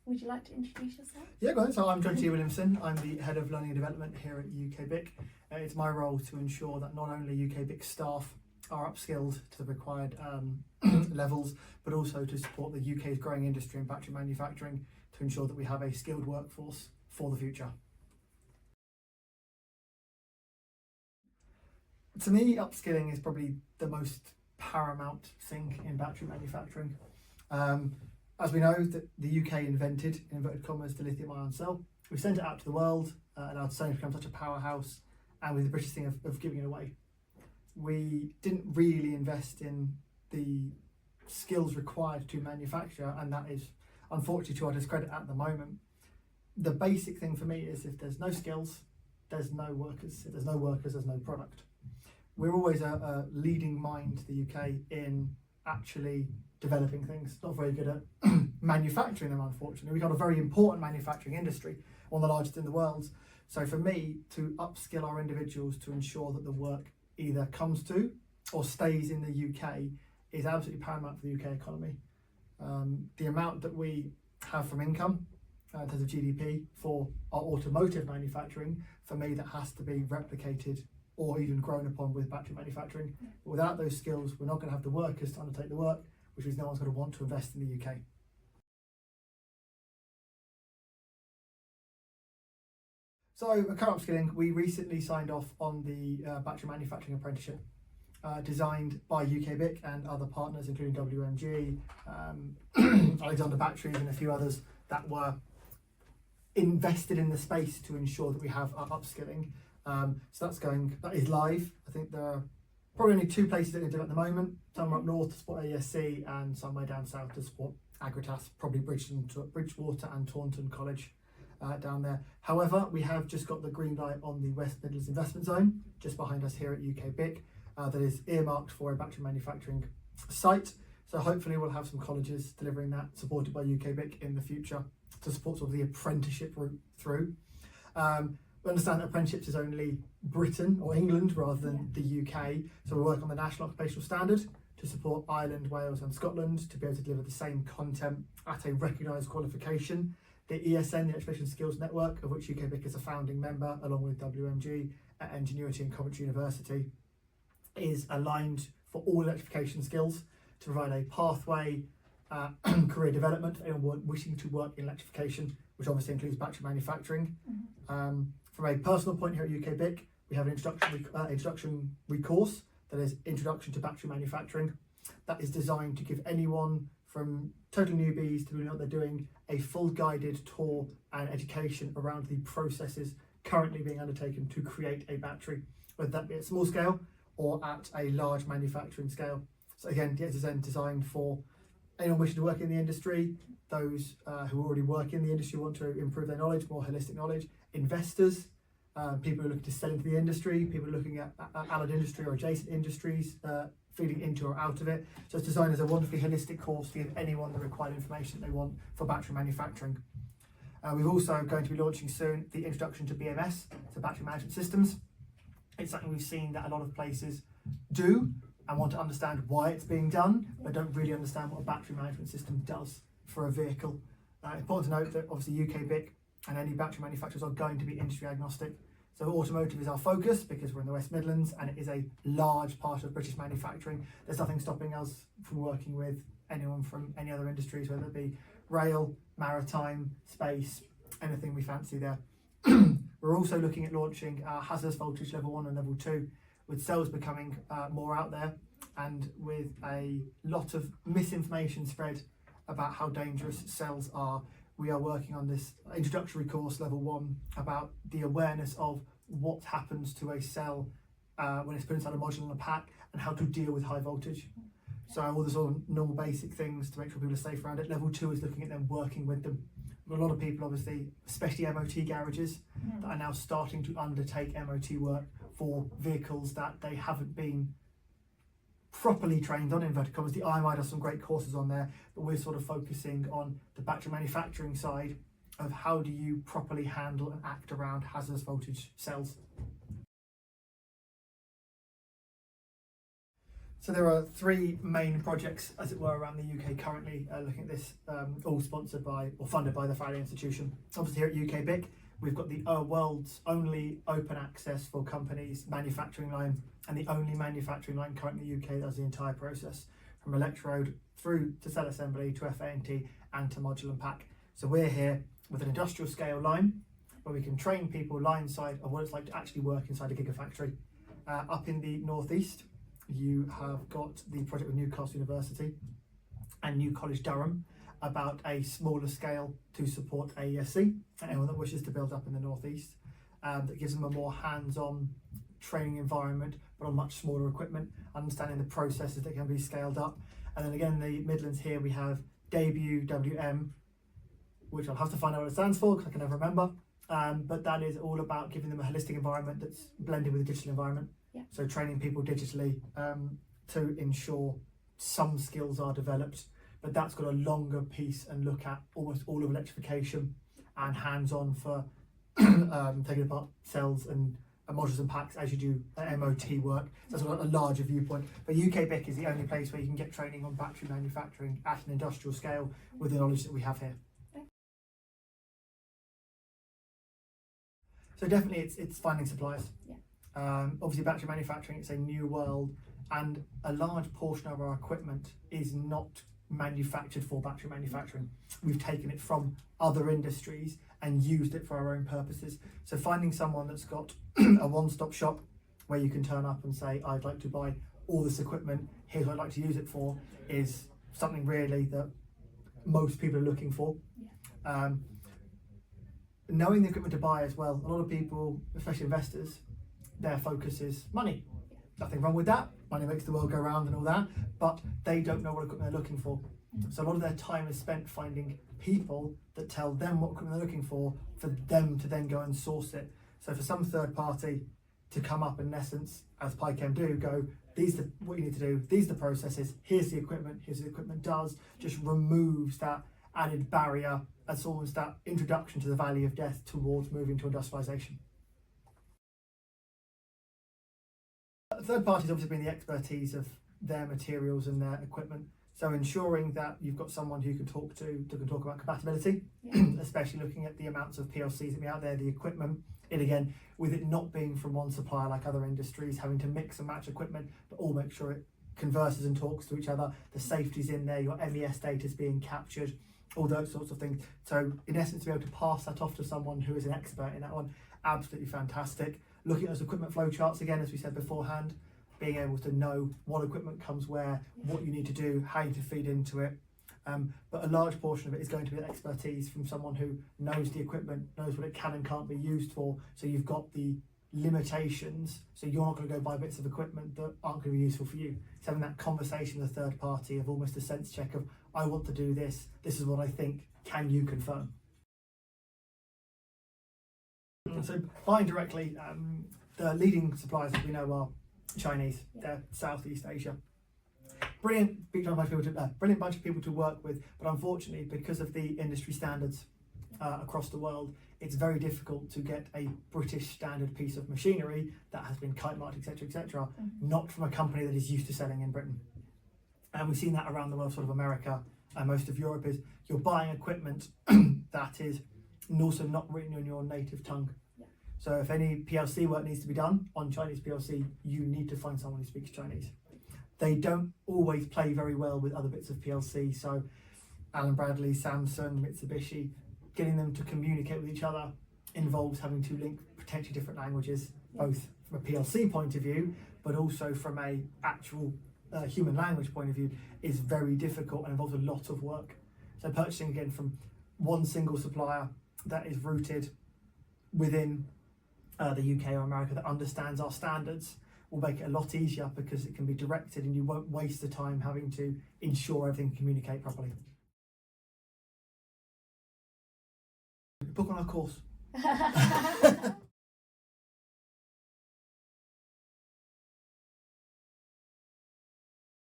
Would you like to introduce yourself? Yeah, go on. So I'm John G. Williamson. I'm the Head of Learning and Development here at UKBIC. It's my role to ensure that not only UKBIC staff are upskilled to the required levels, but also to support the UK's growing industry in battery manufacturing to ensure that we have a skilled workforce for the future. To me, upskilling is probably the most paramount thing in battery manufacturing. As we know, that the UK invented, in inverted commas, the lithium-ion cell. We sent it out to the world, and our science become such a powerhouse, and with the British thing of giving it away. We didn't really invest in the skills required to manufacture, and that is unfortunately to our discredit at the moment. The basic thing for me is if there's no skills, there's no workers. If there's no workers, there's no product. We're always a leading mind, the UK, in actually developing things. Not very good at manufacturing them, unfortunately. We've got a very important manufacturing industry, one of the largest in the world. So for me, to upskill our individuals to ensure that the work either comes to or stays in the UK is absolutely paramount for the UK economy. The amount that we have from income in terms of GDP for our automotive manufacturing, for me that has to be replicated or even grown upon with battery manufacturing. But without those skills, we're not going to have the workers to undertake the work, which means no one's going to want to invest in the UK. So, current upskilling, we recently signed off on the battery manufacturing apprenticeship designed by UKBIC and other partners, including WMG, Alexander Batteries and a few others that were invested in the space to ensure that we have our upskilling. So that is live. I think there are probably only two places that can do it at the moment. Somewhere up north to support AESC and somewhere down south to support Agritas, probably Bridgewater and Taunton College down there. However, we have just got the green light on the West Midlands Investment Zone, just behind us here at UKBIC, that is earmarked for a battery manufacturing site. So hopefully we'll have some colleges delivering that, supported by UKBIC in the future, to support sort of the apprenticeship route through. We understand that apprenticeships is only Britain or England rather than the UK, so we work on the National Occupational Standard to support Ireland, Wales and Scotland to be able to deliver the same content at a recognised qualification. The ESN, the Electrification Skills Network, of which UKBIC is a founding member, along with WMG at Ingenuity and Coventry University, is aligned for all electrification skills to provide a pathway career development for anyone wishing to work in electrification, which obviously includes battery manufacturing. From a personal point here at UKBIC, we have an introductory course that is Introduction to Battery Manufacturing. That is designed to give anyone from total newbies to know what they're doing a full guided tour and education around the processes currently being undertaken to create a battery, whether that be at small scale or at a large manufacturing scale. So again, the end designed for anyone wishing to work in the industry, those who already work in the industry want to improve their knowledge, more holistic knowledge, investors, people who are looking to sell into the industry, people looking at allied industry or adjacent industries, feeding into or out of it. So it's designed as a wonderfully holistic course to give anyone the required information they want for battery manufacturing. We're also going to be launching soon the introduction to BMS, so battery management systems. It's something we've seen that a lot of places do and want to understand why it's being done, but don't really understand what a battery management system does for a vehicle. Important to note that obviously UKBIC and any battery manufacturers are going to be industry agnostic. So automotive is our focus because we're in the West Midlands and it is a large part of British manufacturing. There's nothing stopping us from working with anyone from any other industries, whether it be rail, maritime, space, anything we fancy there. We're also looking at launching hazardous voltage level 1 and level 2, with cells becoming more out there and with a lot of misinformation spread about how dangerous cells are. We are working on this introductory course, level 1, about the awareness of what happens to a cell when it's put inside a module on a pack and how to deal with high voltage. So all the sort of normal basic things to make sure people are safe around it. Level 2 is looking at them working with them. A lot of people, obviously, especially MOT garages, that are now starting to undertake MOT work for vehicles that they haven't been properly trained on, inverted commas. The IMI does some great courses on there, but we're sort of focusing on the battery manufacturing side of how do you properly handle and act around hazardous voltage cells. So there are three main projects, as it were, around the UK currently looking at this, all sponsored by or funded by the Friday Institution. Obviously here at UK BIC, we've got the world's only open access for companies manufacturing line, and the only manufacturing line currently in the UK that does the entire process, from electrode through to cell assembly to FAT and to module and pack. So we're here with an industrial scale line where we can train people line side of what it's like to actually work inside a gigafactory. Up in the northeast, you have got the project with Newcastle University and New College Durham about a smaller scale to support AESC, anyone that wishes to build up in the northeast. That gives them a more hands-on training environment, but on much smaller equipment, understanding the processes that can be scaled up. And then again, the Midlands here, we have Debut WM, which I'll have to find out what it stands for because I can never remember. But that is all about giving them a holistic environment that's blended with a digital environment. Yeah. So training people digitally to ensure some skills are developed, but that's got a longer piece and look at almost all of electrification and hands-on for taking apart cells and modules and packs as you do MOT work. So that's got a larger viewpoint. But UK BIC is the only place where you can get training on battery manufacturing at an industrial scale with the knowledge that we have here. So definitely it's finding suppliers. Yeah. Obviously battery manufacturing, it's a new world, and a large portion of our equipment is not manufactured for battery manufacturing. We've taken it from other industries and used it for our own purposes. So finding someone that's got a one-stop shop where you can turn up and say, I'd like to buy all this equipment, here's what I'd like to use it for, is something really that most people are looking for. Yeah. Knowing the equipment to buy as well, a lot of people, especially investors, their focus is money. Nothing wrong with that, money makes the world go round and all that, but they don't know what equipment they're looking for. So a lot of their time is spent finding people that tell them what equipment they're looking for them to then go and source it. So for some third party to come up and in essence, as PI-KEM do, go, these are what you need to do, these are the processes, here's the equipment does, just removes that added barrier as almost that introduction to the valley of death towards moving to industrialisation. Third parties obviously bring the expertise of their materials and their equipment. So ensuring that you've got someone who can talk about compatibility, especially looking at the amounts of PLCs that are out there, the equipment, and again, with it not being from one supplier like other industries, having to mix and match equipment, but all make sure it converses and talks to each other, the safety's in there, your MES data is being captured, all those sorts of things. So in essence, to be able to pass that off to someone who is an expert in that one, absolutely fantastic. Looking at those equipment flow charts again, as we said beforehand, being able to know what equipment comes where, what you need to do, how you need to feed into it. But a large portion of it is going to be expertise from someone who knows the equipment, knows what it can and can't be used for. So you've got the limitations, so you're not going to go buy bits of equipment that aren't going to be useful for you. It's having that conversation with a third party of almost a sense check of, I want to do this, this is what I think, can you confirm? So buying directly, the leading suppliers that we know are Chinese, they're Southeast Asia. Brilliant bunch of people to work with, but unfortunately, because of the industry standards across the world, it's very difficult to get a British standard piece of machinery that has been kite marked, etc., not from a company that is used to selling in Britain. And we've seen that around the world, sort of America and most of Europe, is you're buying equipment that is also not written in your native tongue. So if any PLC work needs to be done on Chinese PLC, you need to find someone who speaks Chinese. They don't always play very well with other bits of PLC. So Allen Bradley, Samsung, Mitsubishi, getting them to communicate with each other involves having to link potentially different languages, both from a PLC point of view, but also from a actual human language point of view, is very difficult and involves a lot of work. So purchasing again from one single supplier that is rooted within the UK or America that understands our standards will make it a lot easier because it can be directed and you won't waste the time having to ensure everything can communicate properly. Book on our course.